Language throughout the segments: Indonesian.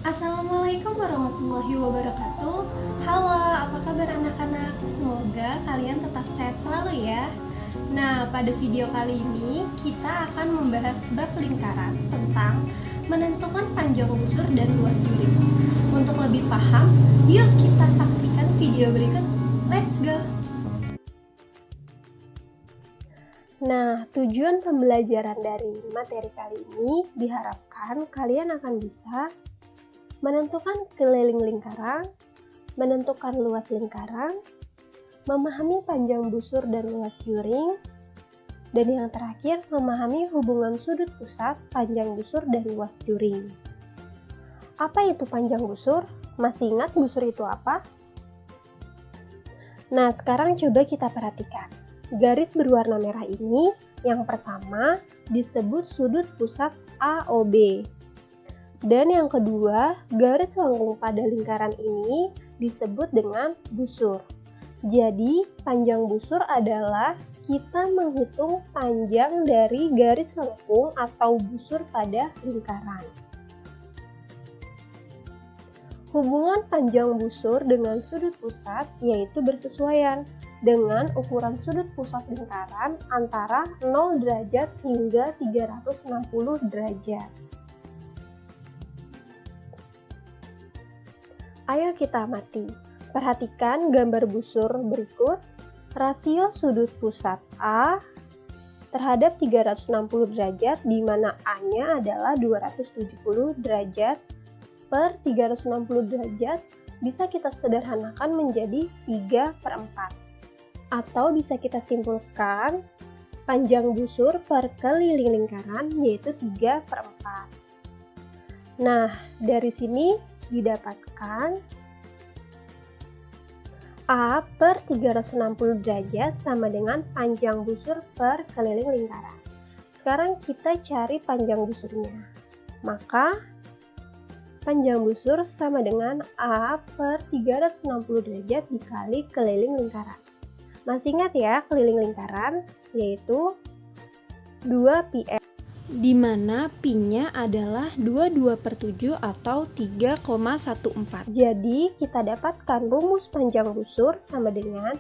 Assalamualaikum warahmatullahi wabarakatuh. Halo, apa kabar anak-anak? Semoga kalian tetap sehat selalu ya. Nah, pada video kali ini kita akan membahas bab lingkaran tentang menentukan panjang busur dan luas juring. Untuk lebih paham, yuk kita saksikan video berikut. Let's go! Nah, tujuan pembelajaran dari materi kali ini diharapkan kalian akan bisa menentukan keliling lingkaran, menentukan luas lingkaran, memahami panjang busur dan luas juring, dan yang terakhir memahami hubungan sudut pusat, panjang busur, dan luas juring. Apa itu panjang busur? Masih ingat busur itu apa? Nah, sekarang coba kita perhatikan. Garis berwarna merah ini yang pertama disebut sudut pusat AOB. Dan yang kedua, garis lengkung pada lingkaran ini disebut dengan busur. Jadi, panjang busur adalah kita menghitung panjang dari garis lengkung atau busur pada lingkaran. Hubungan panjang busur dengan sudut pusat yaitu bersesuaian dengan ukuran sudut pusat lingkaran antara 0 derajat hingga 360 derajat. Ayo kita amati. Perhatikan gambar busur berikut. Rasio sudut pusat A terhadap 360 derajat di mana A-nya adalah 270 derajat per 360 derajat bisa kita sederhanakan menjadi 3/4. Atau bisa kita simpulkan panjang busur per keliling lingkaran yaitu 3/4. Nah, dari sini didapatkan A per 360 derajat sama dengan panjang busur per keliling lingkaran. Sekarang kita cari panjang busurnya. Maka panjang busur sama dengan A per 360 derajat dikali keliling lingkaran. Masih ingat ya keliling lingkaran yaitu 2πr, di mana pi-nya adalah 22/7 atau 3,14. Jadi kita dapatkan rumus panjang busur sama dengan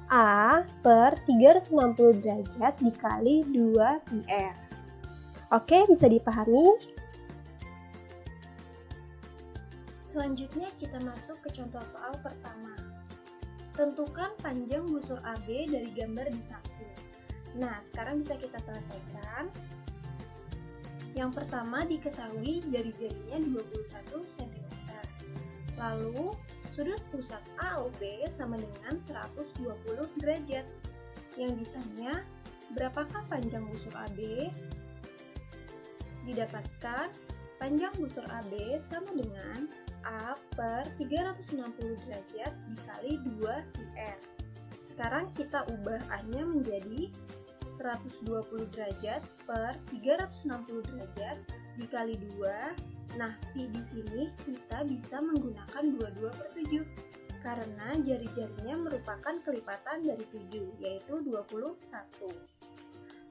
A per 360 derajat dikali 2πr. Oke, bisa dipahami? Selanjutnya kita masuk ke contoh soal pertama. Tentukan panjang busur AB dari gambar di samping. Nah, sekarang bisa kita selesaikan. Yang pertama diketahui jari-jarinya 21 cm. Lalu, sudut pusat AOB sama dengan 120 derajat. Yang ditanya, berapakah panjang busur AB? Didapatkan panjang busur AB sama dengan A per 360 derajat dikali 2πr. Sekarang kita ubah A-nya menjadi 120 derajat per 360 derajat dikali 2. Nah, pi di sini kita bisa menggunakan 22/7 karena jari-jarinya merupakan kelipatan dari 7 yaitu 21.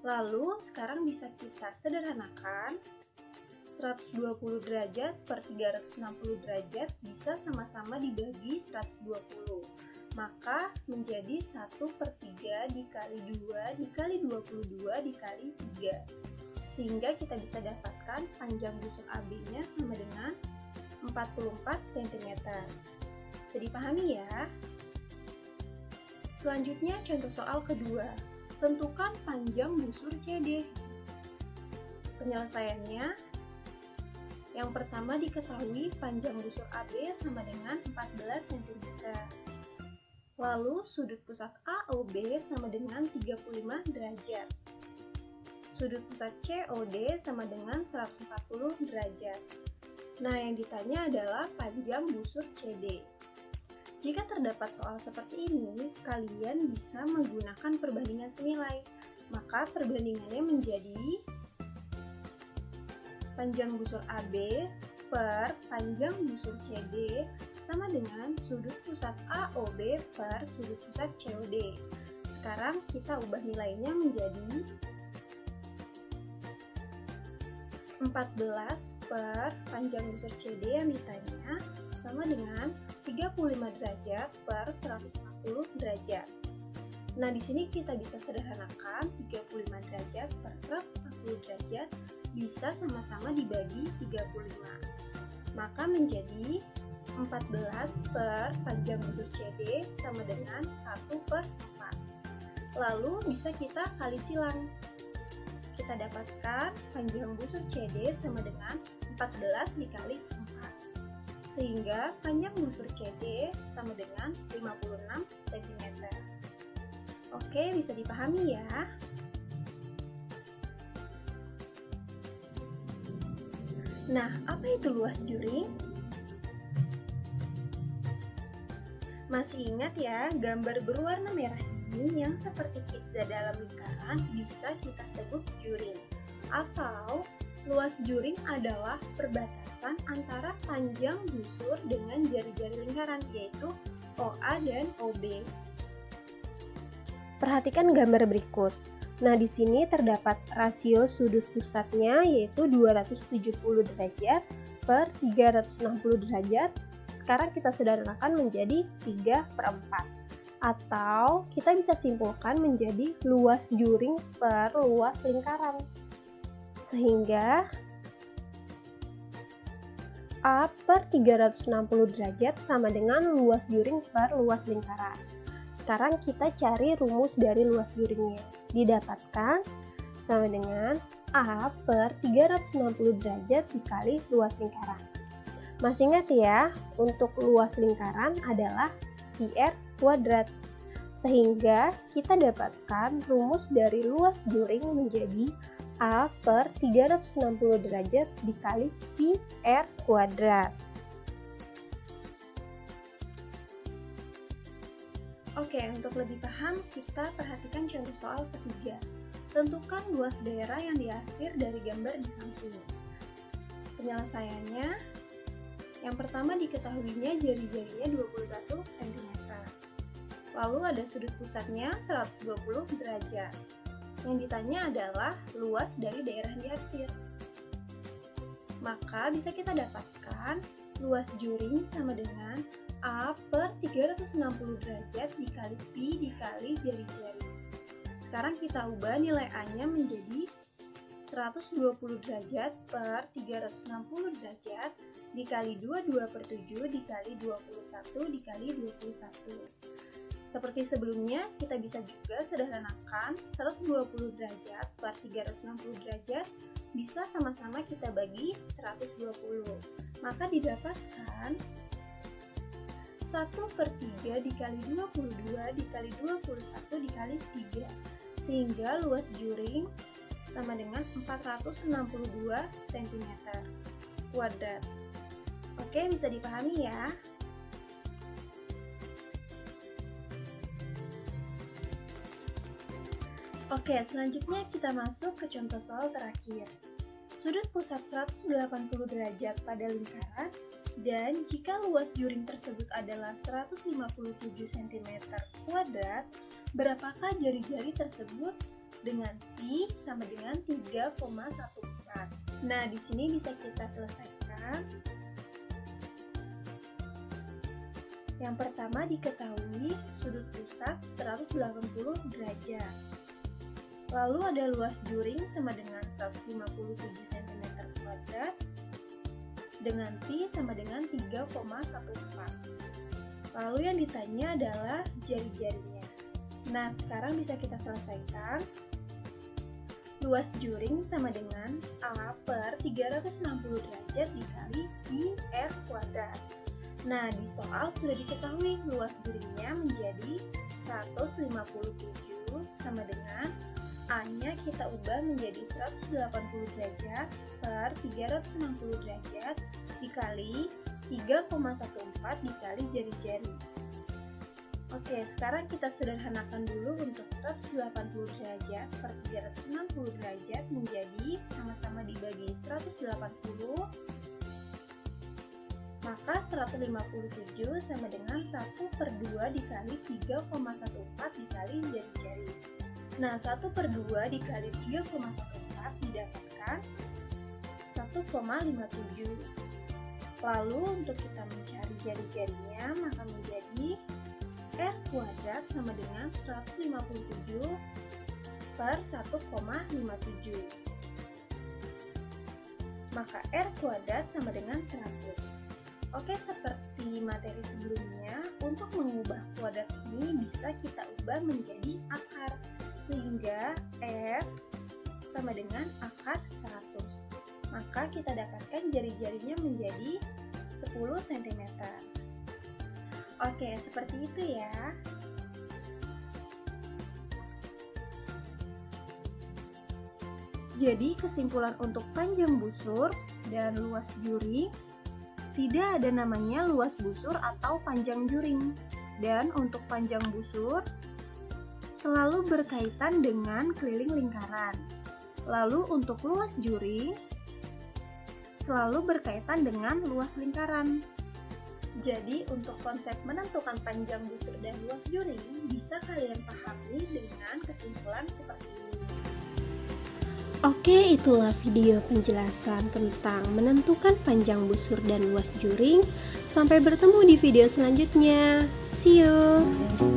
Lalu sekarang bisa kita sederhanakan. 120 derajat per 360 derajat bisa sama-sama dibagi 120. Maka menjadi 1/3 dikali 2 dikali 22 dikali 3. Sehingga kita bisa dapatkan panjang busur AB-nya sama dengan 44 cm. Bisa dipahami ya? Selanjutnya contoh soal kedua. Tentukan panjang busur CD. Penyelesaiannya, yang pertama diketahui panjang busur AB sama dengan 14 cm. Lalu sudut pusat AOB sama dengan 35 derajat. Sudut pusat COD sama dengan 140 derajat. Nah, yang ditanya adalah panjang busur CD. Jika terdapat soal seperti ini, kalian bisa menggunakan perbandingan senilai. Maka perbandingannya menjadi panjang busur AB per panjang busur CD sama dengan sudut pusat AOB per sudut pusat COD. Sekarang kita ubah nilainya menjadi 14 per panjang busur CD yang ditanya sama dengan 35 derajat per 140 derajat. Nah, di sini kita bisa sederhanakan 35 derajat per 140 derajat bisa sama-sama dibagi 35. Maka menjadi 14 per panjang busur CD sama dengan 1 per 4. Lalu bisa kita kali silang. Kita dapatkan panjang busur CD sama dengan 14 dikali 4. Sehingga panjang busur CD sama dengan 56 cm. Oke, bisa dipahami ya. Nah, apa itu luas juring? Masih ingat ya, gambar berwarna merah ini yang seperti pizza dalam lingkaran bisa kita sebut juring. Atau luas juring adalah perbatasan antara panjang busur dengan jari-jari lingkaran, yaitu OA dan OB. Perhatikan gambar berikut. Nah, di sini terdapat rasio sudut pusatnya yaitu 270 derajat per 360 derajat. Sekarang kita sederhanakan menjadi 3/4. Atau kita bisa simpulkan menjadi luas juring per luas lingkaran. Sehingga A per 360 derajat sama dengan luas juring per luas lingkaran. Sekarang kita cari rumus dari luas juringnya. Didapatkan sama dengan A per 360 derajat dikali luas lingkaran. Masih ingat ya, untuk luas lingkaran adalah πr kuadrat. Sehingga kita dapatkan rumus dari luas juring menjadi A per 360 derajat dikali πr kuadrat. Oke, untuk lebih paham, kita perhatikan contoh soal ketiga. Tentukan luas daerah yang diarsir dari gambar di samping. Penyelesaiannya, yang pertama diketahuinya jari-jarinya 21 cm. Lalu ada sudut pusatnya 120 derajat. Yang ditanya adalah luas dari daerah yang diarsir. Maka bisa kita dapatkan luas juring sama dengan A per 360 derajat dikali Pi dikali jari-jari. Sekarang kita ubah nilai A-nya menjadi 120 derajat per 360 derajat dikali 22/7 dikali 21 dikali 21. Seperti sebelumnya, kita bisa juga sederhanakan 120 derajat per 360 derajat bisa sama-sama kita bagi 120. Maka didapatkan 1/3 dikali 22 dikali 21 dikali 3. Sehingga luas juring sama dengan 462 cm kuadrat. Oke, bisa dipahami ya. Oke, selanjutnya kita masuk ke contoh soal terakhir. Sudut pusat 180 derajat pada lingkaran dan jika luas juring tersebut adalah 157 cm kuadrat, berapakah jari-jari tersebut dengan Pi sama dengan 3,14. Nah, di sini bisa kita selesaikan. Yang pertama diketahui sudut pusat 180 derajat. Lalu ada luas juring sama dengan 157 cm kuadrat dengan Pi sama dengan 3,14. Lalu yang ditanya adalah jari-jarinya. Nah, sekarang bisa kita selesaikan. Luas juring sama dengan A per 360 derajat dikali Pi R kuadrat. Nah, di soal sudah diketahui luas juringnya menjadi 157 sama dengan A-nya kita ubah menjadi 180 derajat per 360 derajat dikali 3,14 dikali jari-jari. Oke, sekarang kita sederhanakan dulu untuk 180 derajat per 360 derajat menjadi sama-sama dibagi 180. Maka 157 sama dengan 1/2 dikali 3,14 dikali jari-jari. Nah, 1/2 dikali 3,14 didapatkan 1,57. Lalu untuk kita mencari jari-jarinya, maka menjadi R kuadrat sama dengan 157 per 1,57. Maka R kuadrat sama dengan 100. Oke, seperti materi sebelumnya, untuk mengubah kuadrat ini bisa kita ubah menjadi akar, sehingga R sama dengan akar 100. Maka kita dapatkan jari-jarinya menjadi 10 cm. Oke, seperti itu ya. Jadi kesimpulan untuk panjang busur dan luas juring, tidak ada namanya luas busur atau panjang juring. Dan untuk panjang busur selalu berkaitan dengan keliling lingkaran. Lalu untuk luas juring selalu berkaitan dengan luas lingkaran. Jadi untuk konsep menentukan panjang busur dan luas juring bisa kalian pahami dengan kesimpulan seperti ini. Oke, itulah video penjelasan tentang menentukan panjang busur dan luas juring. Sampai bertemu di video selanjutnya. See you!